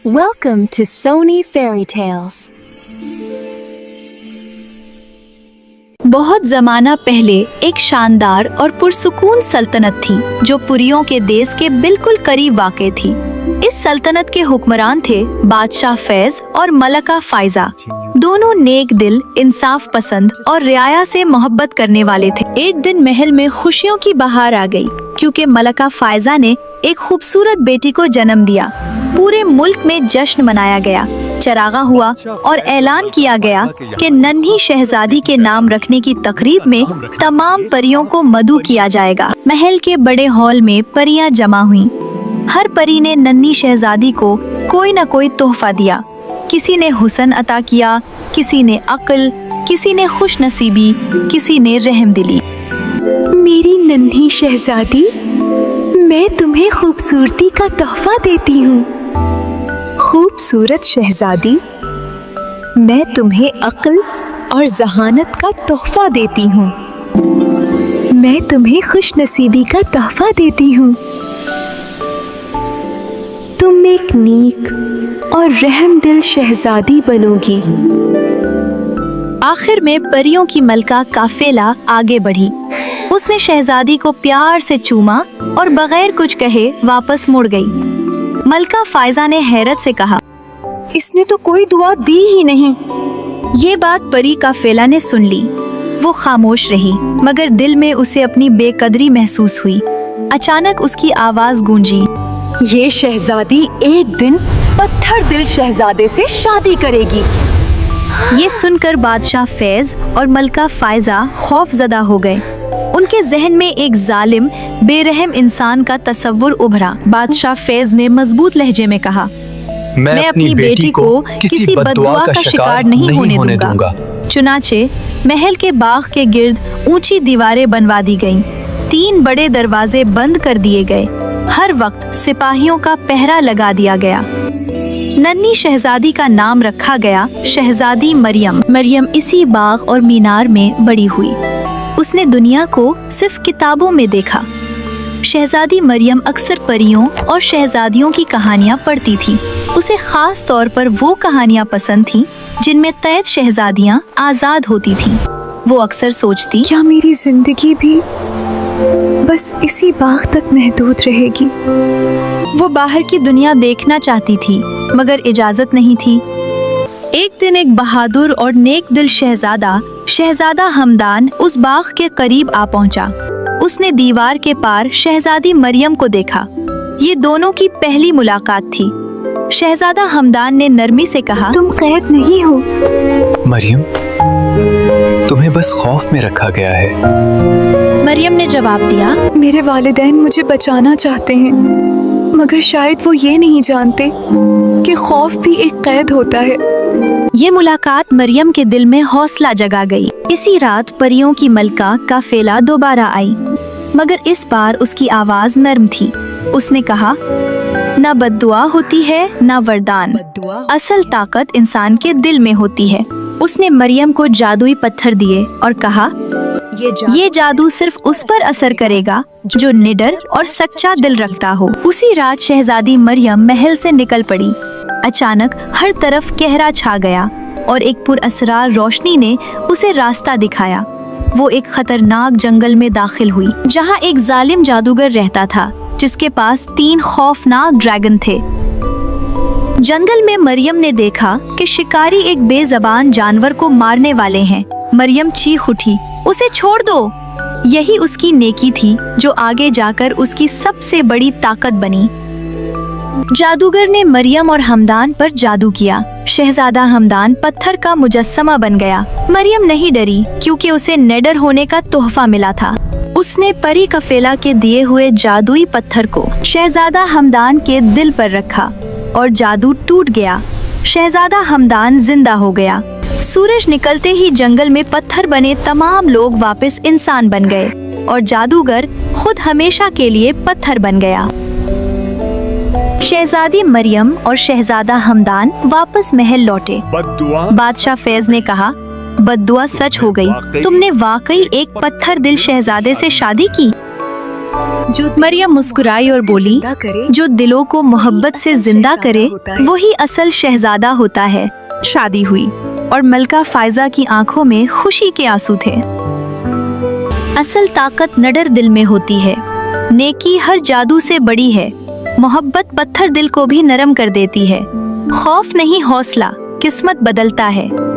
Welcome to Sony Fairy Tales. बहुत ज़माना पहले एक शानदार और पुरसुकून सल्तनत थी जो पुरियों के देश के बिल्कुल करीब वाक़ थी। इस सल्तनत के हुक्मरान थे बादशाह फैज और मलका फाइजा। दोनों नेक दिल, इंसाफ पसंद और रियाया से मोहब्बत करने वाले थे। एक दिन महल में खुशियों की बहार आ गई क्योंकि मलका फाइजा ने एक खूबसूरत बेटी को जन्म दिया। पूरे मुल्क में जश्न मनाया गया, चरागा हुआ और ऐलान किया गया कि नन्ही शहजादी के नाम रखने की तकरीब में तमाम परियों को मदऊ किया जाएगा। महल के बड़े हॉल में परियां जमा हुईं। हर परी ने नन्ही शहजादी को कोई न कोई तोहफा दिया। किसी ने हुस्न अता किया, किसी ने अक्ल, किसी ने खुश नसीबी, किसी ने रहमदिली। मेरी नन्ही शहजादी, मैं तुम्हें खूबसूरती का तोहफा देती हूँ। खूबसूरत शहजादी, मैं तुम्हें अक्ल और जहानत का तोहफा देती हूँ। मैं तुम्हें खुश नसीबी का तोहफा देती हूँ। तुम एक नेक और रहमदिल शहजादी बनोगी। आखिर में परियों की मलका काफिला आगे बढ़ी। उसने शहजादी को प्यार से चूमा और बगैर कुछ कहे वापस मुड़ गई। मलका फाइजा ने हैरत से कहा, इसने तो कोई दुआ दी ही नहीं। ये बात परी काफिला ने सुन ली। वो खामोश रही, मगर दिल में उसे अपनी बेकदरी महसूस हुई। अचानक उसकी आवाज गूंजी, ये शहजादी एक दिन पत्थर दिल शहजादे से शादी करेगी। ये सुनकर बादशाह फैज और मलका फाइजा खौफजदा हो गए। उनके जहन में एक जालिम, बेरहम इंसान का तस्वुर उभरा। बादशाह फैज ने मजबूत लहजे में कहा, मैं अपनी बेटी को किसी बद्दुआ का शिकार नहीं होने दूंगा। चुनाचे महल के बाग के गिर्द ऊंची दीवारें बनवा दी गईं। 3 बड़े दरवाजे बंद कर दिए गए। हर वक्त सिपाहियों का पहरा लगा दिया गया। नन्ही शहजादी का नाम रखा गया शहजादी मरियम। मरियम इसी बाग और मीनार में बड़ी हुई। उसने दुनिया को सिर्फ किताबों में देखा। शहजादी मरियम अक्सर परियों और शहजादियों की कहानियां पढ़ती थी। उसे खास तौर पर वो कहानियां पसंद थीं जिनमें कैद शहजादियां आज़ाद होती थीं। वो अक्सर सोचती, क्या मेरी जिंदगी भी बस इसी बाग तक महदूद रहेगी? वो बाहर की दुनिया देखना चाहती थी मगर इजाजत नहीं थी। एक दिन एक बहादुर और नेक दिल शहजादा हमदान उस बाग के करीब आ पहुंचा। उसने दीवार के पार शहजादी मरियम को देखा। ये दोनों की पहली मुलाकात थी। शहजादा हमदान ने नरमी से कहा, तुम कैद नहीं हो। मरियम, तुम्हें बस खौफ में रखा गया है। मरियम ने जवाब दिया, मेरे वालिदैन मुझे बचाना चाहते हैं, मगर शायद वो ये नहीं जानते कि खौफ भी एक कैद होता है। ये मुलाकात मरियम के दिल में हौसला जगा गई। इसी रात परियों की मलका काफिला दोबारा आई, मगर इस बार उसकी आवाज नर्म थी। उसने कहा, ना बद्दुआ होती है ना वरदान, असल ताकत इंसान के दिल में होती है। उसने मरियम को जादुई पत्थर दिए और कहा, ये जादू सिर्फ उस पर असर करेगा जो निडर और सच्चा दिल रखता हो। उसी रात शहजादी मरियम महल से निकल पड़ी। अचानक हर तरफ कहरा छा गया और एक पुरअसरार रोशनी ने उसे रास्ता दिखाया। वो एक खतरनाक जंगल में दाखिल हुई जहाँ एक जालिम जादूगर रहता था जिसके पास 3 खौफनाक ड्रैगन थे। जंगल में मरियम ने देखा कि शिकारी एक बेज़बान जानवर को मारने वाले हैं। मरियम चीख उठी, उसे छोड़ दो। यही उसकी नेकी थी जो आगे जाकर उसकी सबसे बड़ी ताकत बनी। जादूगर ने मरियम और हमदान पर जादू किया। शहजादा हमदान पत्थर का मुजस्समा बन गया। मरियम नहीं डरी क्योंकि उसे निडर होने का तोहफा मिला था। उसने परी कफेला के दिए हुए जादुई पत्थर को शहजादा हमदान के दिल पर रखा और जादू टूट गया। शहजादा हमदान जिंदा हो गया। सूरज निकलते ही जंगल में पत्थर बने तमाम लोग वापस इंसान बन गए और जादूगर खुद हमेशा के लिए पत्थर बन गया। शहजादी मरियम और शहजादा हमदान वापस महल लौटे। बादशाह फैज ने कहा, बद्दुआ सच हो गई। तुमने वाकई एक पत्थर दिल शहजादे से शादी की। मरियम मुस्कुराई और बोली, जो दिलों को मोहब्बत से जिंदा करे वही असल शहजादा होता है। शादी हुई और मलका फायजा की आंखों में खुशी के आंसू थे। असल ताकत नडर दिल में होती है। नेकी हर जादू से बड़ी है। मोहब्बत पत्थर दिल को भी नरम कर देती है। खौफ नहीं, हौसला किस्मत बदलता है।